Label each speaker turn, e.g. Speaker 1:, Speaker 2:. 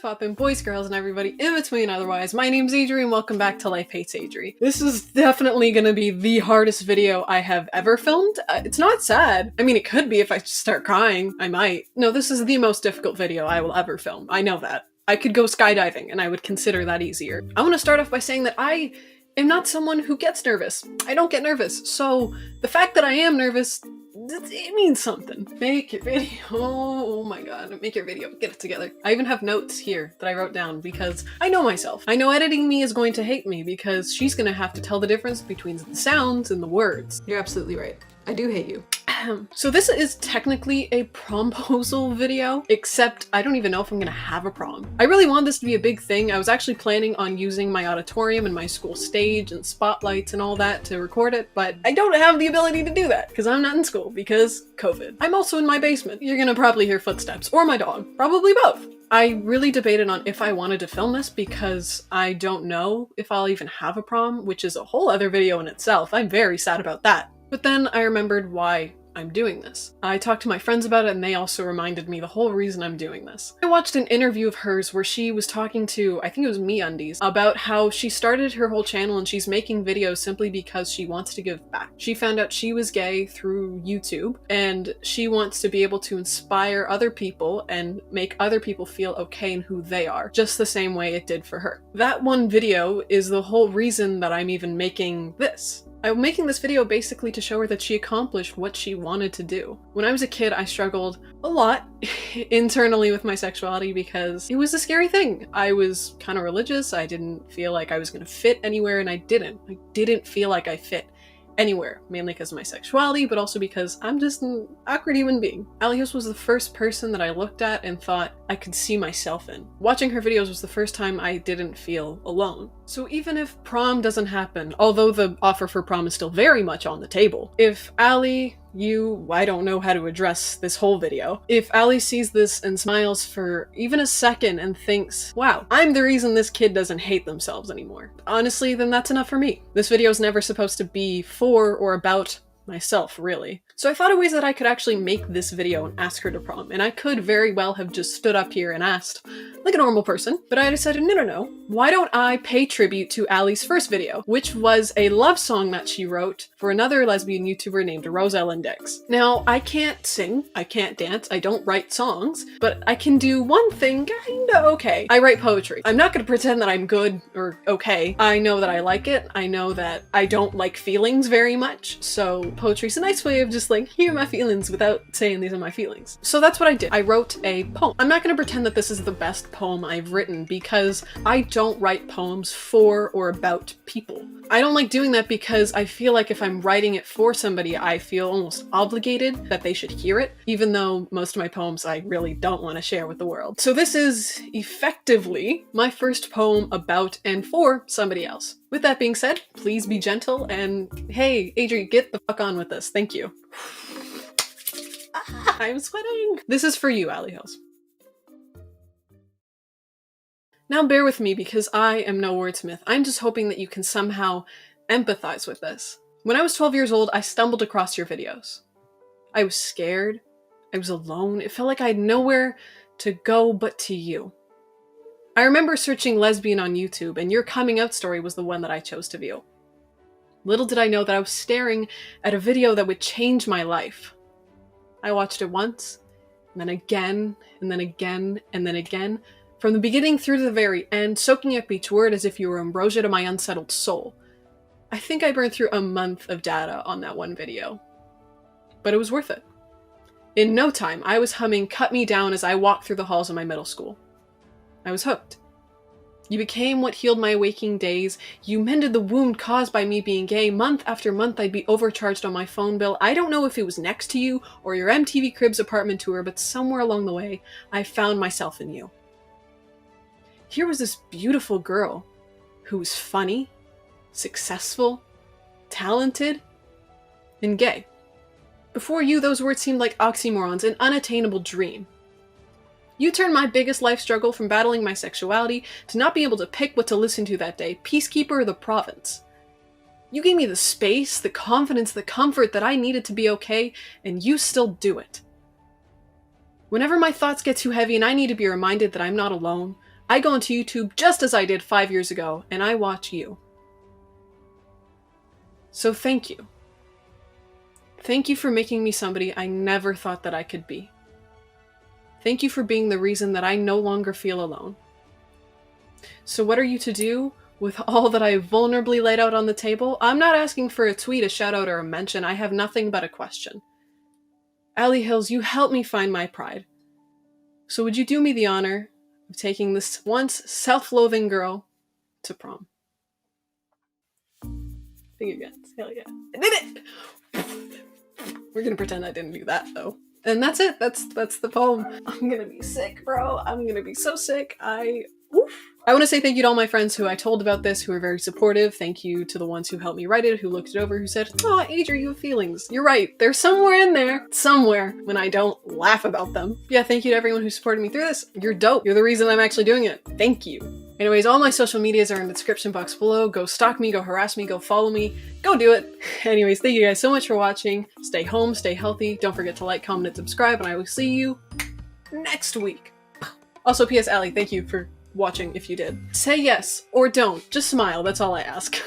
Speaker 1: poppin', boys, girls, and everybody in between otherwise. My name's Adri and welcome back to Life Hates Adri. This is definitely gonna be the hardest video I have ever filmed. It's not sad. I mean, it could be if I start crying. I might. No, this is the most difficult video I will ever film. I know that. I could go skydiving and I would consider that easier. I want to start off by saying that I am not someone who gets nervous. I don't get nervous. So the fact that I am nervous, it means something. Make your video. Oh my god, make your video. Get it together. I even have notes here that I wrote down because I know myself. I know editing me is going to hate me because she's going to have to tell the difference between the sounds and the words. You're absolutely right. I do hate you. So this is technically a promposal video, except I don't even know if I'm gonna have a prom. I really want this to be a big thing. I was actually planning on using my auditorium and my school stage and spotlights and all that to record it, but I don't have the ability to do that because I'm not in school because COVID. I'm also in my basement. You're gonna probably hear footsteps or my dog, probably both. I really debated on if I wanted to film this because I don't know if I'll even have a prom, which is a whole other video in itself. I'm very sad about that. But then I remembered why I'm doing this. I talked to my friends about it and they also reminded me the whole reason I'm doing this. I watched an interview of hers where she was talking to, I think it was MeUndies, about how she started her whole channel and she's making videos simply because she wants to give back. She found out she was gay through YouTube and she wants to be able to inspire other people and make other people feel okay in who they are, just the same way it did for her. That one video is the whole reason that I'm even making this. I'm making this video basically to show her that she accomplished what she wanted to do. When I was a kid, I struggled a lot internally with my sexuality because it was a scary thing. I was kind of religious. I didn't feel like I was going to fit anywhere, and I didn't feel like I fit anywhere, mainly because of my sexuality, but also because I'm just an awkward human being. Alios was the first person that I looked at and thought I could see myself in. Watching her videos was the first time I didn't feel alone. So even if prom doesn't happen, although the offer for prom is still very much on the table, if Ali, I don't know how to address this whole video. If Ali sees this and smiles for even a second and thinks, wow, I'm the reason this kid doesn't hate themselves anymore, honestly, then that's enough for me. This video is never supposed to be for or about myself, really. So I thought of ways that I could actually make this video and ask her to prom, and I could very well have just stood up here and asked, like a normal person, but I decided, no, why don't I pay tribute to Ali's first video, which was a love song that she wrote for another lesbian YouTuber named Roselle Index. Now, I can't sing, I can't dance, I don't write songs, but I can do one thing kinda okay. I write poetry. I'm not gonna pretend that I'm good or okay. I know that I like it, I know that I don't like feelings very much, so poetry's a nice way of just like, hear my feelings without saying these are my feelings. So that's what I did. I wrote a poem. I'm not gonna pretend that this is the best poem I've written because I don't write poems for or about people. I don't like doing that because I feel like if I'm writing it for somebody, I feel almost obligated that they should hear it, even though most of my poems I really don't want to share with the world. So this is effectively my first poem about and for somebody else. With that being said, please be gentle and hey, Adri, get the fuck on with this. Thank you. I'm sweating. This is for you, Ali Hills. Now bear with me because I am no wordsmith. I'm just hoping that you can somehow empathize with this. When I was 12 years old, I stumbled across your videos. I was scared. I was alone. It felt like I had nowhere to go but to you. I remember searching lesbian on YouTube, and your coming out story was the one that I chose to view. Little did I know that I was staring at a video that would change my life. I watched it once, and then again, and then again, and then again, from the beginning through to the very end, soaking up each word as if you were ambrosia to my unsettled soul. I think I burned through a month of data on that one video. But it was worth it. In no time, I was humming Cut Me Down as I walked through the halls of my middle school. I was hooked. You became what healed my waking days. You mended the wound caused by me being gay. Month after month, I'd be overcharged on my phone bill. I don't know if it was next to you or your MTV Cribs apartment tour, but somewhere along the way, I found myself in you. Here was this beautiful girl who was funny, successful, talented, and gay. Before you, those words seemed like oxymorons, an unattainable dream. You turned my biggest life struggle from battling my sexuality to not being able to pick what to listen to that day, Peacekeeper or The Province. You gave me the space, the confidence, the comfort that I needed to be okay, and you still do it. Whenever my thoughts get too heavy and I need to be reminded that I'm not alone, I go onto YouTube just as I did 5 years ago, and I watch you. So thank you. Thank you for making me somebody I never thought that I could be. Thank you for being the reason that I no longer feel alone. So what are you to do with all that I vulnerably laid out on the table? I'm not asking for a tweet, a shout out, or a mention. I have nothing but a question. Allie Hills, you helped me find my pride. So would you do me the honor of taking this once self-loathing girl to prom? Finger guns. Hell yeah. I did it! We're gonna pretend I didn't do that though. And that's it. That's the poem. I'm gonna be sick, bro. I'm gonna be so sick. I want to say thank you to all my friends who I told about this, who were very supportive. Thank you to the ones who helped me write it, who looked it over, who said, "Oh, Adri, you have feelings." You're right. They're somewhere in there. Somewhere. When I don't laugh about them. Yeah, thank you to everyone who supported me through this. You're dope. You're the reason I'm actually doing it. Thank you. Anyways, all my social medias are in the description box below. Go stalk me, go harass me, go follow me. Go do it. Anyways, thank you guys so much for watching. Stay home, stay healthy. Don't forget to like, comment, and subscribe, and I will see you next week. Also, P.S. Allie, thank you for watching if you did. Say yes or don't. Just smile. That's all I ask.